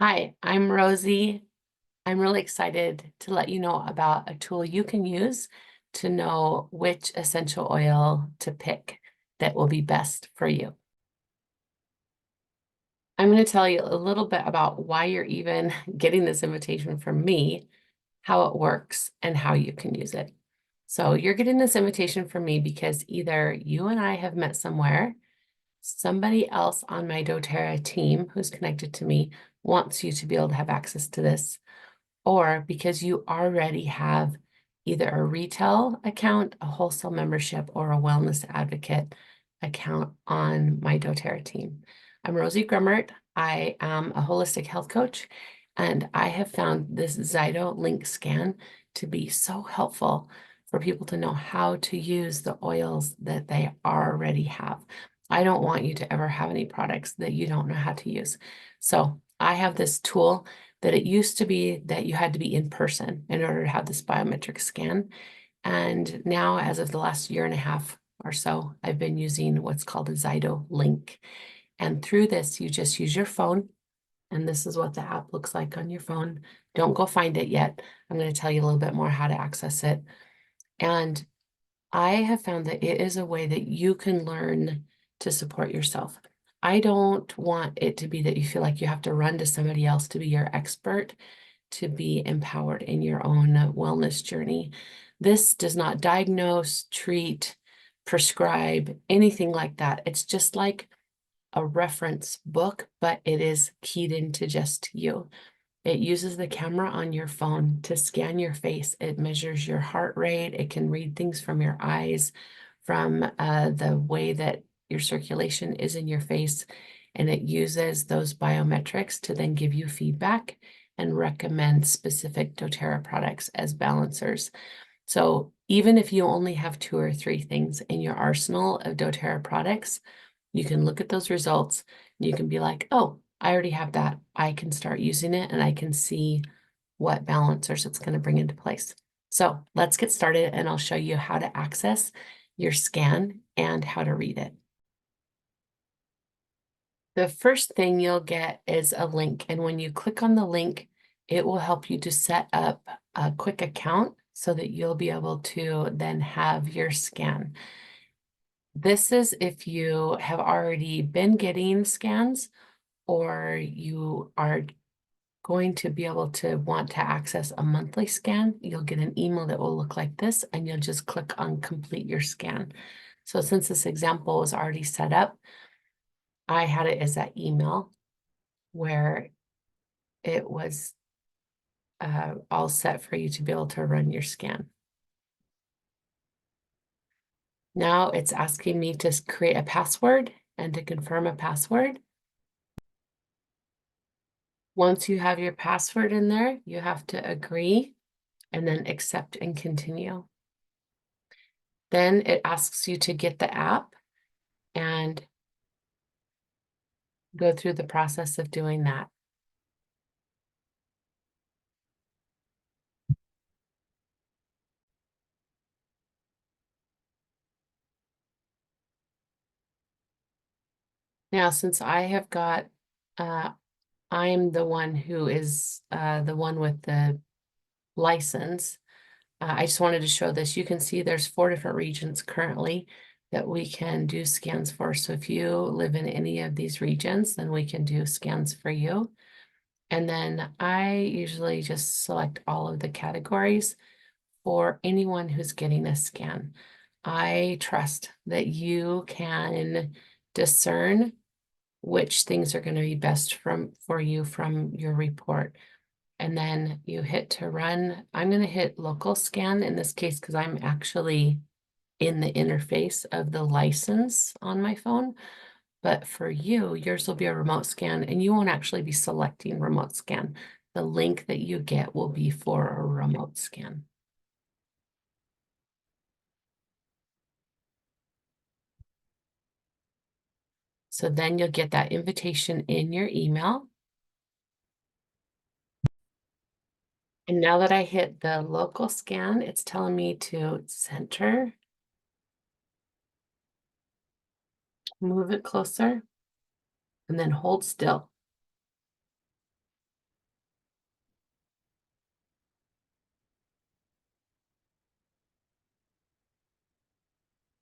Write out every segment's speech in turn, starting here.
Hi, I'm Rosie. I'm really excited to let you know about a tool you can use to know which essential oil to pick that will be best for you. I'm going to tell you a little bit about why you're even getting this invitation from me, how it works, and how you can use it. So you're getting this invitation from me because either you and I have met somewhere, somebody else on my doTERRA team who's connected to me wants you to be able to have access to this, or because you already have either a retail account, a wholesale membership, or a wellness advocate account on my doTERRA team. I'm Rosie Grummert. I am a holistic health coach, and I have found this Zyto link scan to be so helpful for people to know how to use the oils that they already have. I don't want you to ever have any products that you don't know how to use. So I have this tool that it used to be that you had to be in person in order to have this biometric scan. And now, as of the last year and a half or so, I've been using what's called a Zyto link. And through this, you just use your phone. And this is what the app looks like on your phone. Don't go find it yet. I'm going to tell you a little bit more how to access it. And I have found that it is a way that you can learn to support yourself. I don't want it to be that you feel like you have to run to somebody else to be your expert, to be empowered in your own wellness journey. This does not diagnose, treat, prescribe, anything like that. It's just like a reference book, but it is keyed into just you. It uses the camera on your phone to scan your face. It measures your heart rate. It can read things from your eyes, from the way that your circulation is in your face. And it uses those biometrics to then give you feedback and recommend specific doTERRA products as balancers. So even if you only have 2 or 3 things in your arsenal of doTERRA products, you can look at those results and you can be like, oh, I already have that. I can start using it and I can see what balancers it's going to bring into place. So let's get started and I'll show you how to access your scan and how to read it. The first thing you'll get is a link. And when you click on the link, it will help you to set up a quick account so that you'll be able to then have your scan. This is if you have already been getting scans or you are going to be able to want to access a monthly scan. You'll get an email that will look like this and you'll just click on complete your scan. So since this example was already set up, I had it as that email where it was all set for you to be able to run your scan. Now it's asking me to create a password and to confirm a password. Once you have your password in there, you have to agree and then accept and continue. Then it asks you to get the app and go through the process of doing that. Now, since I have got, I'm the one who is the one with the license. I just wanted to show this. You can see there's 4 different regions currently that we can do scans for. So if you live in any of these regions, then we can do scans for you. And then I usually just select all of the categories for anyone who's getting a scan. I trust that you can discern which things are going to be best for you from your report. And then you hit to run. I'm going to hit local scan in this case because I'm actually in the interface of the license on my phone. But for you, yours will be a remote scan and you won't actually be selecting remote scan. The link that you get will be for a remote scan. So then you'll get that invitation in your email. And now that I hit the local scan, it's telling me to center, move it closer, and then hold still.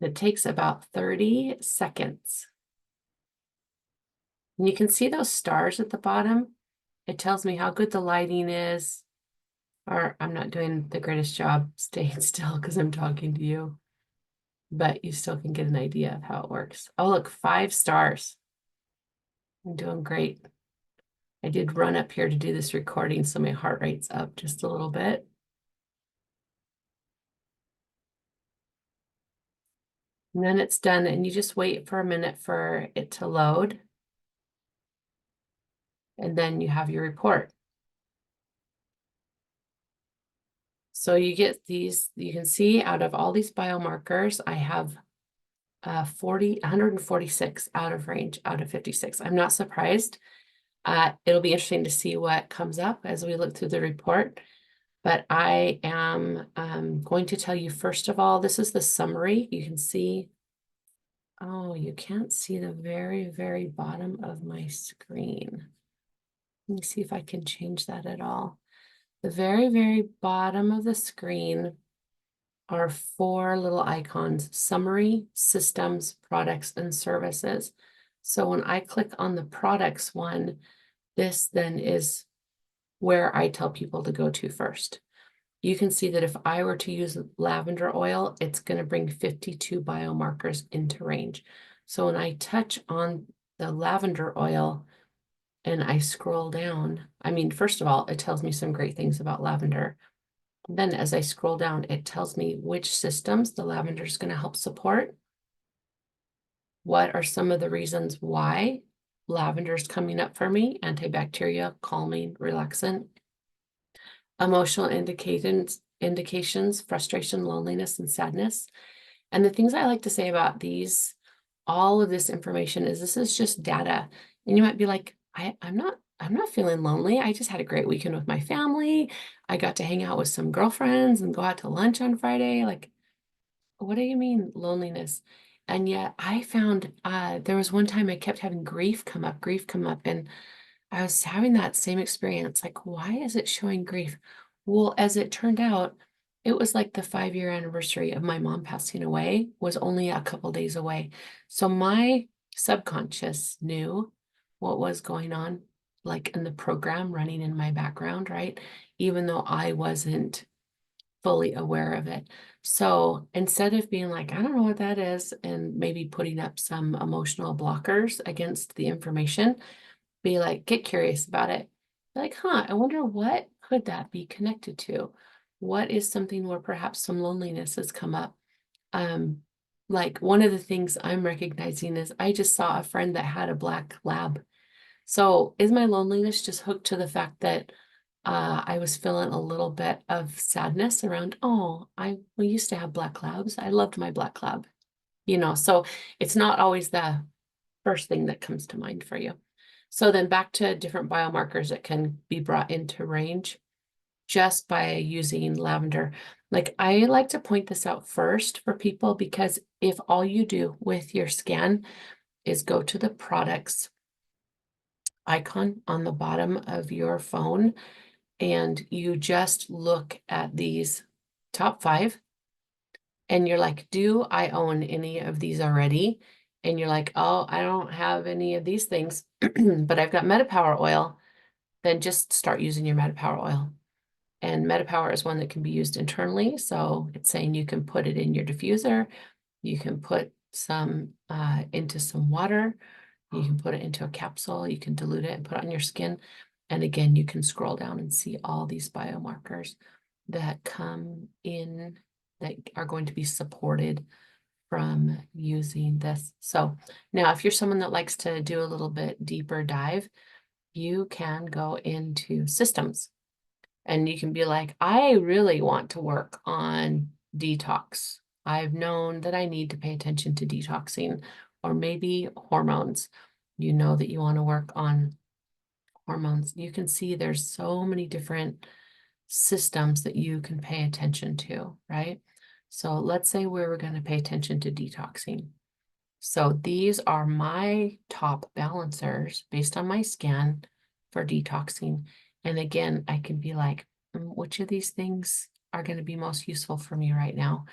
It takes about 30 seconds. And you can see those stars at the bottom. It tells me how good the lighting is, or I'm not doing the greatest job staying still because I'm talking to you, but you still can get an idea of how it works. Oh, look, 5 stars. I'm doing great. I did run up here to do this recording, so my heart rate's up just a little bit. And then it's done, and you just wait for a minute for it to load. And then you have your report. So you get these, you can see out of all these biomarkers, I have 146 out of range out of 56. I'm not surprised. It'll be interesting to see what comes up as we look through the report. But I am going to tell you, first of all, this is the summary. You can see, oh, you can't see the very, very bottom of my screen. Let me see if I can change that at all. The very, very bottom of the screen are 4 little icons: summary, systems, products, and services. So when I click on the products one, this then is where I tell people to go to first. You can see that if I were to use lavender oil, it's going to bring 52 biomarkers into range. So when I touch on the lavender oil and I scroll down, I mean, first of all, it tells me some great things about lavender. Then as I scroll down, it tells me which systems the lavender is going to help support. What are some of the reasons why lavender is coming up for me? Antibacterial, calming, relaxant. Emotional indications, frustration, loneliness, and sadness. And the things I like to say about these, all of this information is this is just data. And you might be like, I'm not feeling lonely. I just had a great weekend with my family. I got to hang out with some girlfriends and go out to lunch on Friday. Like, what do you mean loneliness? And yet I found there was one time I kept having grief come up, and I was having that same experience. Like, why is it showing grief? Well, as it turned out, it was like the 5-year anniversary of my mom passing away was only a couple days away. So my subconscious knew what was going on, like in the program running in my background, right? Even though I wasn't fully aware of it. So instead of being like, I don't know what that is, and maybe putting up some emotional blockers against the information, be like, get curious about it. Be like, I wonder what could that be connected to? What is something where perhaps some loneliness has come up? Like one of the things I'm recognizing is I just saw a friend that had a black lab. So is my loneliness just hooked to the fact that I was feeling a little bit of sadness around, we used to have black labs. I loved my black lab, so it's not always the first thing that comes to mind for you. So then back to different biomarkers that can be brought into range just by using lavender. Like I like to point this out first for people because if all you do with your scan is go to the products icon on the bottom of your phone and you just look at these top 5 and you're like, do I own any of these already? And you're like, oh, I don't have any of these things, but I've got MetaPower oil, then just start using your MetaPower oil. And MetaPower is one that can be used internally. So it's saying you can put it in your diffuser. You can put some into some water. You can put it into a capsule. You can dilute it and put it on your skin. And again, you can scroll down and see all these biomarkers that come in that are going to be supported from using this. So now if you're someone that likes to do a little bit deeper dive, you can go into systems and you can be like, I really want to work on detox. I've known that I need to pay attention to detoxing or maybe hormones. You know that you want to work on hormones. You can see there's so many different systems that you can pay attention to, right? So let's say we were going to pay attention to detoxing. So these are my top balancers based on my scan for detoxing. And again, I can be like, which of these things are going to be most useful for me right now?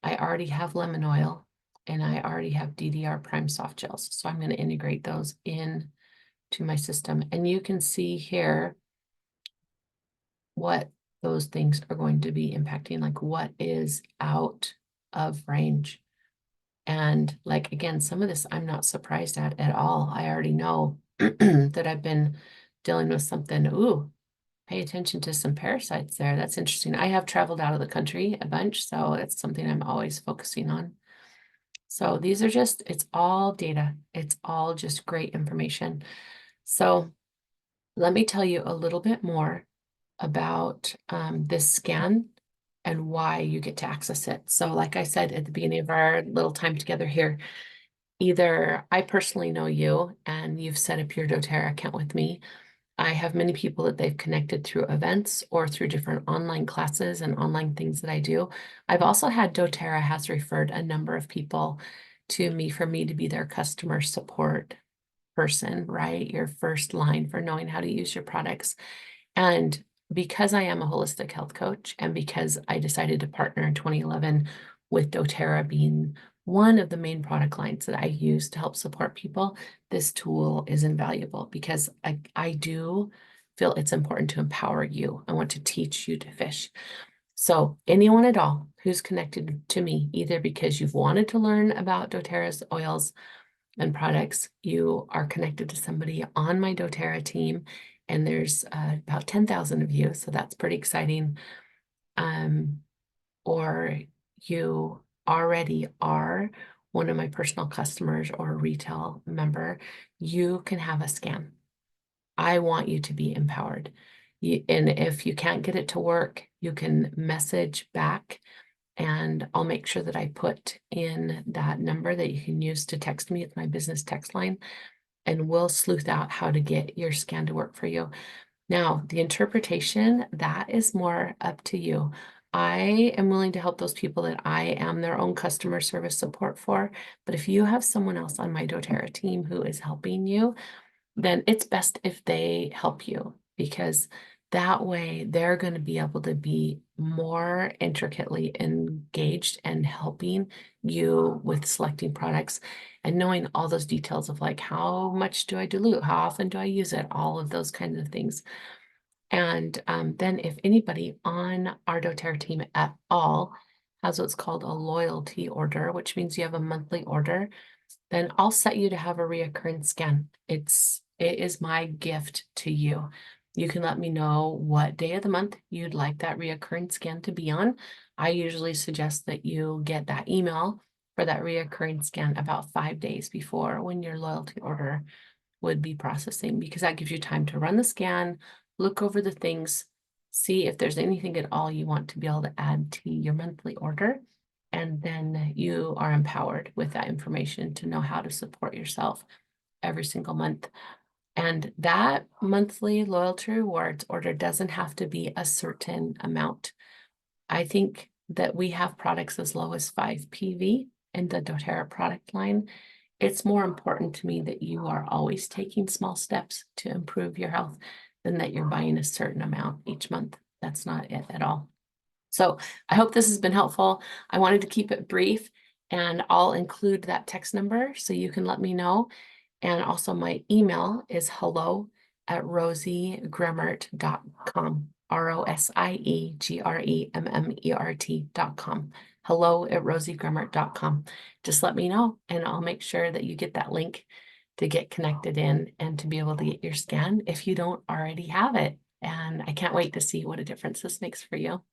I already have lemon oil. and I already have DDR prime soft gels. So I'm going to integrate those in to my system. And you can see here what those things are going to be impacting, like what is out of range. And like, again, some of this I'm not surprised at all. I already know that I've been dealing with something. Ooh, pay attention to some parasites there. That's interesting. I have traveled out of the country a bunch, so it's something I'm always focusing on. So these are just, it's all data. It's all just great information. So let me tell you a little bit more about this scan and why you get to access it. So like I said at the beginning of our little time together here, either I personally know you and you've set up your doTERRA account with me. I have many people that they've connected through events or through different online classes and online things that I do. I've also had doTERRA has referred a number of people to me for me to be their customer support person, right? Your first line for knowing how to use your products. And because I am a holistic health coach and because I decided to partner in 2011 with doTERRA being one of the main product lines that I use to help support people, this tool is invaluable because I do feel it's important to empower you. I want to teach you to fish. So anyone at all who's connected to me, either because you've wanted to learn about doTERRA's oils and products, you are connected to somebody on my doTERRA team, and there's about 10,000 of you, so that's pretty exciting. Or you already are one of my personal customers or a retail member, you can have a scan. I want you to be empowered. And if you can't get it to work, you can message back and I'll make sure that I put in that number that you can use to text me. It's my business text line, and we'll sleuth out how to get your scan to work for you. Now, the interpretation, that is more up to you. I am willing to help those people that I am their own customer service support for. But if you have someone else on my doTERRA team who is helping you, then it's best if they help you, because that way they're going to be able to be more intricately engaged and helping you with selecting products and knowing all those details of like, how much do I dilute? How often do I use it? All of those kinds of things. And then if anybody on our doTERRA team at all has what's called a loyalty order, which means you have a monthly order, then I'll set you to have a reoccurring scan. It is my gift to you. You can let me know what day of the month you'd like that reoccurring scan to be on. I usually suggest that you get that email for that reoccurring scan about 5 days before when your loyalty order would be processing, because that gives you time to run the scan, look over the things, see if there's anything at all you want to be able to add to your monthly order. And then you are empowered with that information to know how to support yourself every single month. And that monthly loyalty rewards order doesn't have to be a certain amount. I think that we have products as low as 5 PV in the doTERRA product line. It's more important to me that you are always taking small steps to improve your health than that you're buying a certain amount each month. That's not it at all. So I hope this has been helpful. I wanted to keep it brief, and I'll include that text number so you can let me know. And also my email is hello@rosiegremmert.com, ROSIEGREMMERT.com, hello@rosiegremmert.com. Just let me know, and I'll make sure that you get that link to get connected in and to be able to get your scan if you don't already have it. And I can't wait to see what a difference this makes for you.